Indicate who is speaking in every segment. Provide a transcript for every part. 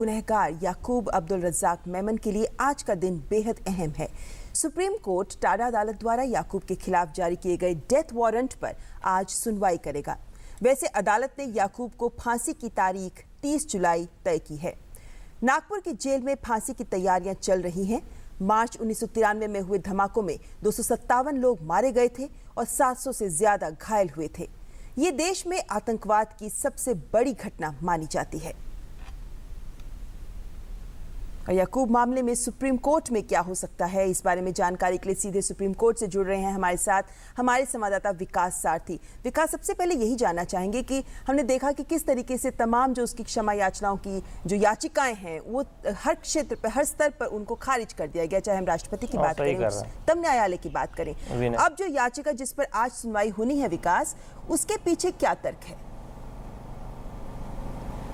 Speaker 1: गुनहगार याकूब अब्दुल रज़ाक मेमन के लिए आज का दिन बेहद अहम है। सुप्रीम कोर्ट टाडा अदालत द्वारा याकूब के खिलाफ जारी किए गए डेथ वारंट पर आज सुनवाई करेगा। वैसे अदालत ने याकूब को फांसी की तारीख 30 जुलाई तय की है। नागपुर की जेल में फांसी की तैयारियां चल रही हैं। मार्च 1993 में हुए धमाकों में 257 लोग मारे गए थे और 700 से ज्यादा घायल हुए थे। ये देश में आतंकवाद की सबसे बड़ी घटना मानी जाती है। और याकूब मामले में सुप्रीम कोर्ट में क्या हो सकता है, इस बारे में जानकारी के लिए सीधे सुप्रीम कोर्ट से जुड़ रहे हैं हमारे साथ हमारे संवाददाता विकास सारथी। विकास, सबसे पहले यही जानना चाहेंगे कि हमने देखा कि किस तरीके से तमाम जो उसकी क्षमा याचनाओं की जो याचिकाएं हैं वो हर क्षेत्र पर, हर स्तर पर उनको खारिज कर दिया गया, चाहे हम राष्ट्रपति की बात करें, तब न्यायालय की बात करें। अब जो याचिका जिस पर आज सुनवाई होनी है विकास, उसके पीछे क्या तर्क है?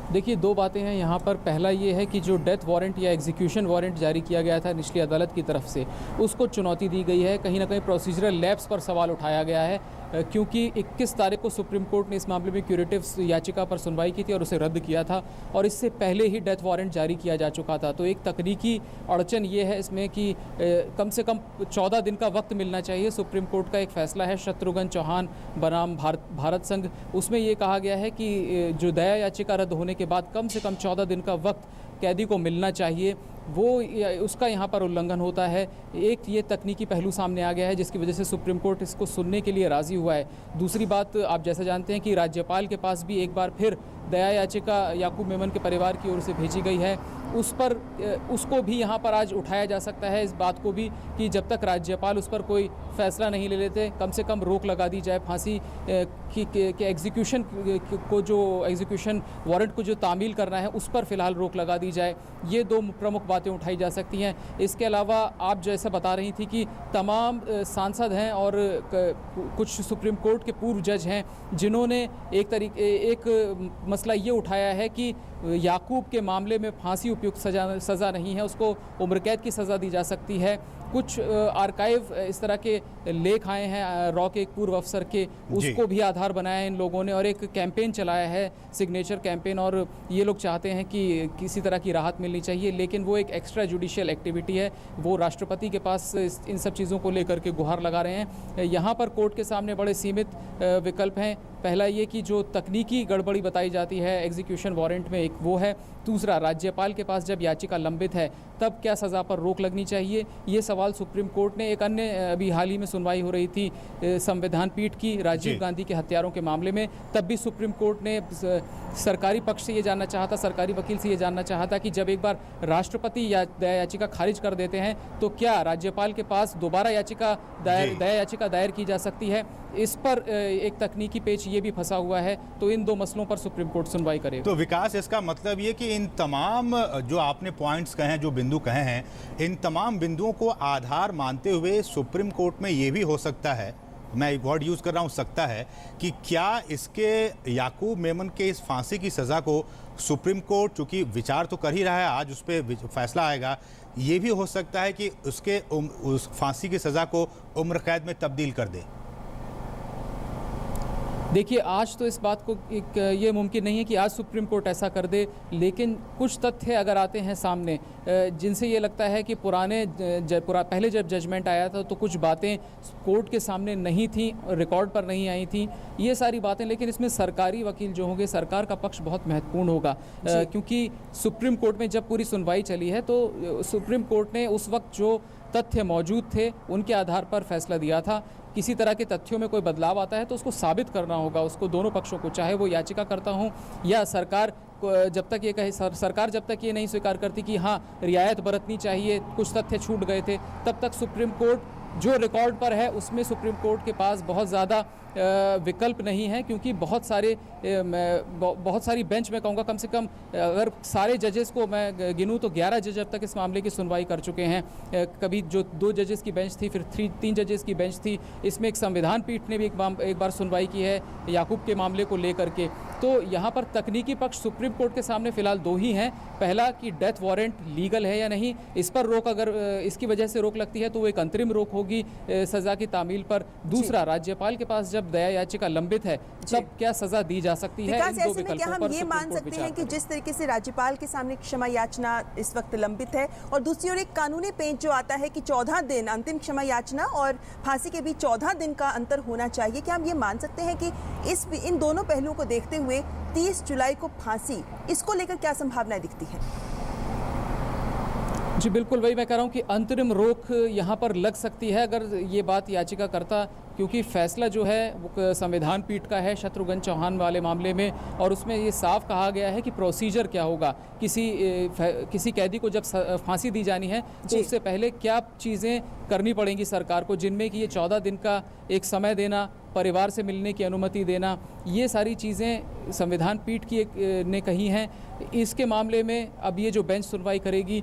Speaker 2: देखिए, दो बातें हैं यहाँ पर। पहला ये है कि जो डेथ वारंट या एग्जीक्यूशन वारंट जारी किया गया था निचली अदालत की तरफ से, उसको चुनौती दी गई है। कहीं ना कहीं प्रोसीजरल लैप्स पर सवाल उठाया गया है, क्योंकि 21 तारीख को सुप्रीम कोर्ट ने इस मामले में क्यूरेटिव याचिका पर सुनवाई की थी और उसे रद्द किया था, और इससे पहले ही डेथ वारंट जारी किया जा चुका था। तो एक तकनीकी अड़चन ये है इसमें कि कम से कम 14 दिन का वक्त मिलना चाहिए। सुप्रीम कोर्ट का एक फैसला है शत्रुघ्न चौहान बनाम भारत संघ, उसमें ये कहा गया है कि जो दया याचिका रद्द होने के बाद कम से कम 14 दिन का वक्त कैदी को मिलना चाहिए, वो उसका यहाँ पर उल्लंघन होता है। एक ये तकनीकी पहलू सामने आ गया है जिसकी वजह से सुप्रीम कोर्ट इसको सुनने के लिए राज़ी हुआ है। दूसरी बात, आप जैसा जानते हैं कि राज्यपाल के पास भी एक बार फिर दया याचिका याकूब मेमन के परिवार की ओर से भेजी गई है। उस पर उसको भी यहाँ पर आज उठाया जा सकता है, इस बात को भी कि जब तक राज्यपाल उस पर कोई फैसला नहीं ले लेते, कम से कम रोक लगा दी जाए। फांसी के एग्जीक्यूशन को, जो एग्जीक्यूशन वारंट को जो तामील करना है, उस पर फिलहाल रोक लगा दी जाए। ये दो प्रमुख बातें उठाई जा सकती हैं। इसके अलावा आप जैसा बता रही थी कि तमाम सांसद हैं और कुछ सुप्रीम कोर्ट के पूर्व जज हैं जिन्होंने एक मसला ये उठाया है कि याकूब के मामले में फांसी उपयुक्त सज़ा नहीं है, उसको उम्र कैद की सज़ा दी जा सकती है। कुछ आर्काइव इस तरह के लेख आए हैं रॉ के एक पूर्व अफसर के, उसको भी आधार बनाया है इन लोगों ने, और एक कैंपेन चलाया है, सिग्नेचर कैंपेन, और ये लोग चाहते हैं कि किसी तरह की राहत मिलनी चाहिए, लेकिन वो एक एक्स्ट्रा जुडिशियल एक्टिविटी है। वो राष्ट्रपति के पास इन सब चीज़ों को लेकर के गुहार लगा रहे हैं। यहाँ पर कोर्ट के सामने बड़े सीमित विकल्प हैं। पहला ये कि जो तकनीकी गड़बड़ी बताई जाती है एग्जीक्यूशन वारंट में, एक वो है। दूसरा, राज्यपाल के पास जब याचिका लंबित है तब क्या सज़ा पर रोक लगनी चाहिए, ये सवाल सुप्रीम कोर्ट ने एक अन्य अभी हाल ही में सुनवाई हो रही थी संविधान पीठ की राजीव गांधी के हत्यारों के मामले में, तब भी सुप्रीम कोर्ट ने सरकारी पक्ष से ये जानना चाहा था, सरकारी वकील से ये जानना चाहा था कि जब एक बार राष्ट्रपति दया याचिका खारिज कर देते हैं तो क्या राज्यपाल के पास दोबारा दया याचिका दायर की जा सकती है। इस पर एक तकनीकी पेच ये भी फंसा हुआ है। तो इन दो मसलों पर सुप्रीम कोर्ट सुनवाई करेगा।
Speaker 3: तो विकास, इसका मतलब ये कि इन तमाम जो आपने पॉइंट्स कहे हैं, जो बिंदु कहे हैं, इन तमाम बिंदुओं को आधार मानते हुए सुप्रीम कोर्ट में ये भी हो सकता है, मैं एक वर्ड यूज़ कर रहा हूँ, सकता है कि क्या इसके याकूब मेमन के इस फांसी की सज़ा को सुप्रीम कोर्ट, चूँकि विचार तो कर ही रहा है, आज उस पर फैसला आएगा, ये भी हो सकता है कि उस फांसी की सज़ा को उम्र कैद में तब्दील कर दे।
Speaker 2: देखिए, आज तो इस बात को ये मुमकिन नहीं है कि आज सुप्रीम कोर्ट ऐसा कर दे, लेकिन कुछ तथ्य अगर आते हैं सामने जिनसे ये लगता है कि पहले जब जजमेंट आया था तो कुछ बातें कोर्ट के सामने नहीं थी, रिकॉर्ड पर नहीं आई थी, ये सारी बातें। लेकिन इसमें सरकारी वकील जो होंगे, सरकार का पक्ष बहुत महत्वपूर्ण होगा, क्योंकि सुप्रीम कोर्ट में जब पूरी सुनवाई चली है तो सुप्रीम कोर्ट ने उस वक्त जो तथ्य मौजूद थे उनके आधार पर फैसला दिया था। किसी तरह के तथ्यों में कोई बदलाव आता है तो उसको साबित करना होगा उसको, दोनों पक्षों को, चाहे वो याचिका करता हूँ या सरकार। जब तक ये कहे, सरकार जब तक ये नहीं स्वीकार करती कि हाँ रियायत बरतनी चाहिए, कुछ तथ्य छूट गए थे, तब तक सुप्रीम कोर्ट जो रिकॉर्ड पर है उसमें सुप्रीम कोर्ट के पास बहुत ज़्यादा विकल्प नहीं है, क्योंकि बहुत सारी बेंच, मैं कहूँगा कम से कम अगर सारे जजेस को मैं गिनूँ तो 11 जज अब तक इस मामले की सुनवाई कर चुके हैं। कभी जो 2 जजेस की बेंच थी, फिर 3 जजेस की बेंच थी, इसमें एक संविधान पीठ ने भी एक बार सुनवाई की है याकूब के मामले को लेकर के। तो यहाँ पर तकनीकी पक्ष सुप्रीम कोर्ट के सामने फिलहाल 2 ही हैं। पहला कि डेथ वारंट लीगल है या नहीं, इस पर रोक, अगर इसकी वजह से रोक लगती है तो वो एक अंतरिम रोक होगी सज़ा की तामील पर। दूसरा, राज्यपाल के पास जब जब दया याचिका लंबित है तब क्या सजा दी जा सकती है।
Speaker 1: विकास,
Speaker 2: इन दो
Speaker 1: ऐसे में क्या
Speaker 2: विकल्पों
Speaker 1: हम
Speaker 2: पर
Speaker 1: ये
Speaker 2: सुप्रीम
Speaker 1: मान
Speaker 2: कोर्ट
Speaker 1: सकते
Speaker 2: विचार
Speaker 1: हैं कि
Speaker 2: करेगा।
Speaker 1: जिस तरीके से राज्यपाल के सामने क्षमा याचना इस वक्त लंबित है और दूसरी ओर एक कानूनी पेंच जो आता है कि 14 दिन अंतिम क्षमा याचना और फांसी के बीच 14 दिन का अंतर होना चाहिए, क्या हम ये मान सकते हैं कि इन दोनों पहलुओं को देखते हुए 30 जुलाई को फांसी, इसको लेकर क्या संभावनाएं दिखती हैं?
Speaker 2: जी बिल्कुल, वही मैं कह रहा हूँ कि अंतरिम रोक यहाँ पर लग सकती है अगर ये बात याचिकाकर्ता, क्योंकि फैसला जो है वो संविधान पीठ का है शत्रुघ्न चौहान वाले मामले में, और उसमें ये साफ कहा गया है कि प्रोसीजर क्या होगा, किसी कैदी को जब फांसी दी जानी है तो उससे पहले क्या चीज़ें करनी पड़ेंगी सरकार को, जिनमें कि ये 14 दिन का एक समय देना, परिवार से मिलने की अनुमति देना, ये सारी चीज़ें संविधान पीठ की ने कही हैं। इसके मामले में अब ये जो बेंच सुनवाई करेगी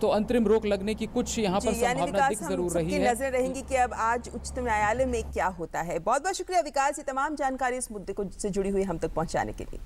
Speaker 2: तो अंतरिम रोक लगने की कुछ यहाँ पर संभावना दिख जरूर रही है।
Speaker 1: नजर रहेंगी कि अब आज उच्चतम न्यायालय में क्या होता है। बहुत बहुत शुक्रिया विकास, ये तमाम जानकारी इस मुद्दे को से जुड़ी हुई हम तक पहुँचाने के लिए।